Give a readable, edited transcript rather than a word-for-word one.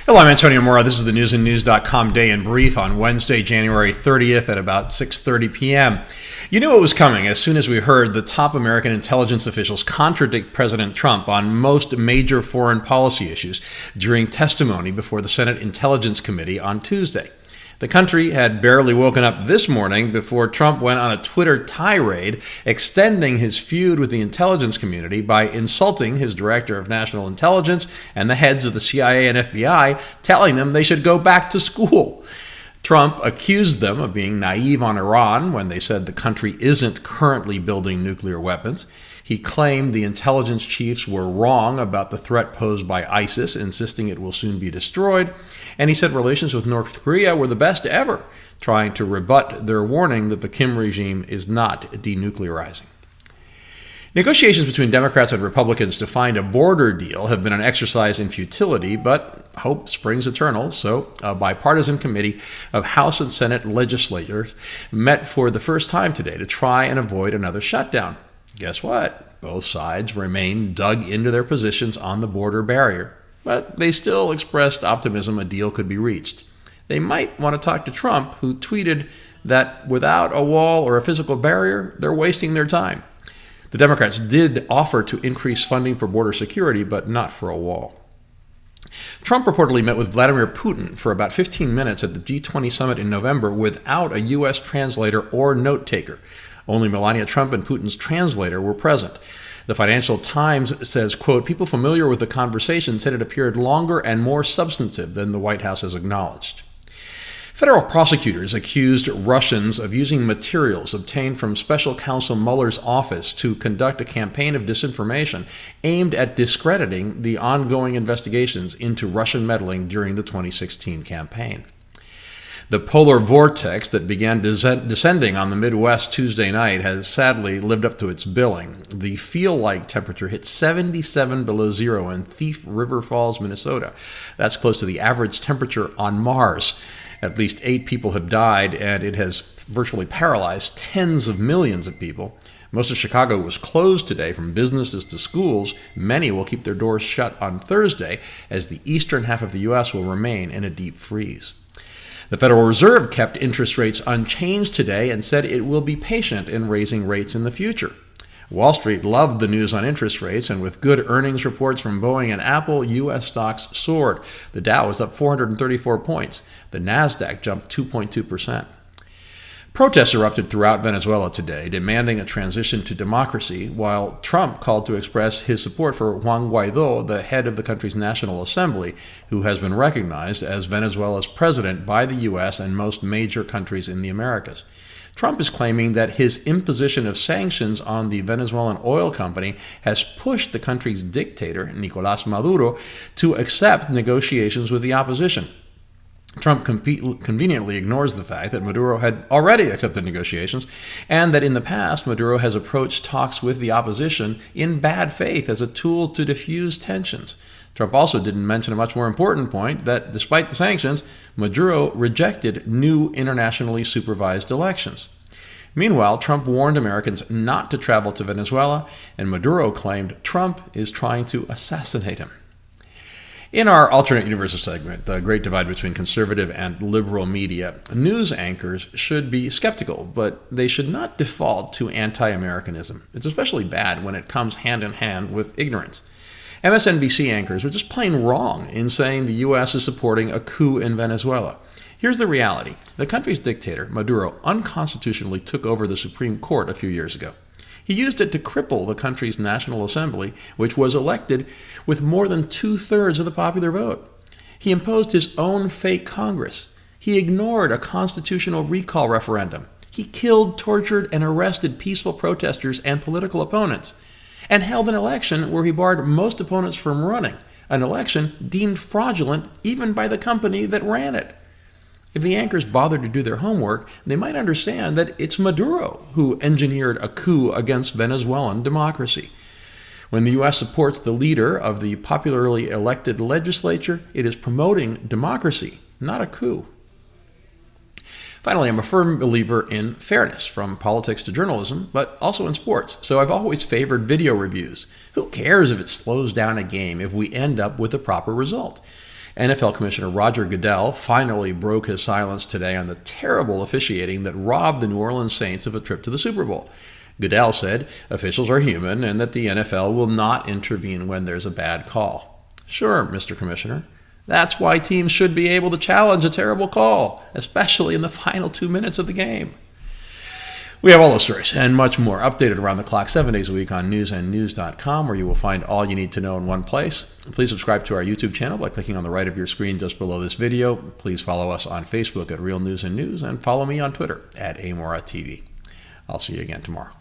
Hello, I'm Antonio Mora. This is the newsandnews.com Day in Brief on Wednesday, January 30th at about 6:30 p.m. You knew it was coming as soon as we heard the top American intelligence officials contradict President Trump on most major foreign policy issues during testimony before the Senate Intelligence Committee on Tuesday. The country had barely woken up this morning before Trump went on a Twitter tirade extending his feud with the intelligence community by insulting his director of national intelligence and the heads of the CIA and FBI, telling them they should go back to school. Trump accused them of being naive on Iran when they said the country isn't currently building nuclear weapons. He claimed the intelligence chiefs were wrong about the threat posed by ISIS, insisting it will soon be destroyed. And he said relations with North Korea were the best ever, trying to rebut their warning that the Kim regime is not denuclearizing. Negotiations between Democrats and Republicans to find a border deal have been an exercise in futility, but hope springs eternal. So a bipartisan committee of House and Senate legislators met for the first time today to try and avoid another shutdown. Guess what? Both sides remain dug into their positions on the border barrier, but they still expressed optimism a deal could be reached. They might want to talk to Trump, who tweeted that without a wall or a physical barrier, they're wasting their time. The Democrats did offer to increase funding for border security, but not for a wall. Trump reportedly met with Vladimir Putin for about 15 minutes at the G20 summit in November without a U.S. translator or note taker. Only Melania Trump and Putin's translator were present. The Financial Times says, quote, people familiar with the conversation said it appeared longer and more substantive than the White House has acknowledged. Federal prosecutors accused Russians of using materials obtained from Special Counsel Mueller's office to conduct a campaign of disinformation aimed at discrediting the ongoing investigations into Russian meddling during the 2016 campaign. The polar vortex that began descending on the Midwest Tuesday night has sadly lived up to its billing. The feel-like temperature hit 77 below zero in Thief River Falls, Minnesota. That's close to the average temperature on Mars. At least 8 people have died, and it has virtually paralyzed tens of millions of people. Most of Chicago was closed today, from businesses to schools. Many will keep their doors shut on Thursday, as the eastern half of the U.S. will remain in a deep freeze. The Federal Reserve kept interest rates unchanged today and said it will be patient in raising rates in the future. Wall Street loved the news on interest rates, and with good earnings reports from Boeing and Apple, U.S. stocks soared. The Dow was up 434 points. The Nasdaq jumped 2.2%. Protests erupted throughout Venezuela today, demanding a transition to democracy, while Trump called to express his support for Juan Guaidó, the head of the country's National Assembly, who has been recognized as Venezuela's president by the U.S. and most major countries in the Americas. Trump is claiming that his imposition of sanctions on the Venezuelan oil company has pushed the country's dictator, Nicolás Maduro, to accept negotiations with the opposition. Trump conveniently ignores the fact that Maduro had already accepted negotiations, and that in the past Maduro has approached talks with the opposition in bad faith as a tool to diffuse tensions. Trump also didn't mention a much more important point, that despite the sanctions, Maduro rejected new internationally supervised elections. Meanwhile, Trump warned Americans not to travel to Venezuela, and Maduro claimed Trump is trying to assassinate him. In our alternate universes segment, the great divide between conservative and liberal media, news anchors should be skeptical, but they should not default to anti-Americanism. It's especially bad when it comes hand in hand with ignorance. MSNBC anchors were just plain wrong in saying the U.S. is supporting a coup in Venezuela. Here's the reality. The country's dictator, Maduro, unconstitutionally took over the Supreme Court a few years ago. He used it to cripple the country's National Assembly, which was elected with more than 2/3 of the popular vote. He imposed his own fake Congress. He ignored a constitutional recall referendum. He killed, tortured, and arrested peaceful protesters and political opponents, and held an election where he barred most opponents from running, an election deemed fraudulent even by the company that ran it. If the anchors bothered to do their homework, they might understand that it's Maduro who engineered a coup against Venezuelan democracy. When the U.S. supports the leader of the popularly elected legislature, it is promoting democracy, not a coup. Finally, I'm a firm believer in fairness, from politics to journalism, but also in sports. So I've always favored video reviews. Who cares if it slows down a game if we end up with a proper result? NFL Commissioner Roger Goodell finally broke his silence today on the terrible officiating that robbed the New Orleans Saints of a trip to the Super Bowl. Goodell said officials are human and that the NFL will not intervene when there's a bad call. Sure, Mr. Commissioner. That's why teams should be able to challenge a terrible call, especially in the final 2 minutes of the game. We have all those stories and much more updated around the clock 7 days a week on newsandnews.com, where you will find all you need to know in one place. Please subscribe to our YouTube channel by clicking on the right of your screen just below this video. Please follow us on Facebook at Real News and News, and follow me on Twitter at AMoraTV. I'll see you again tomorrow.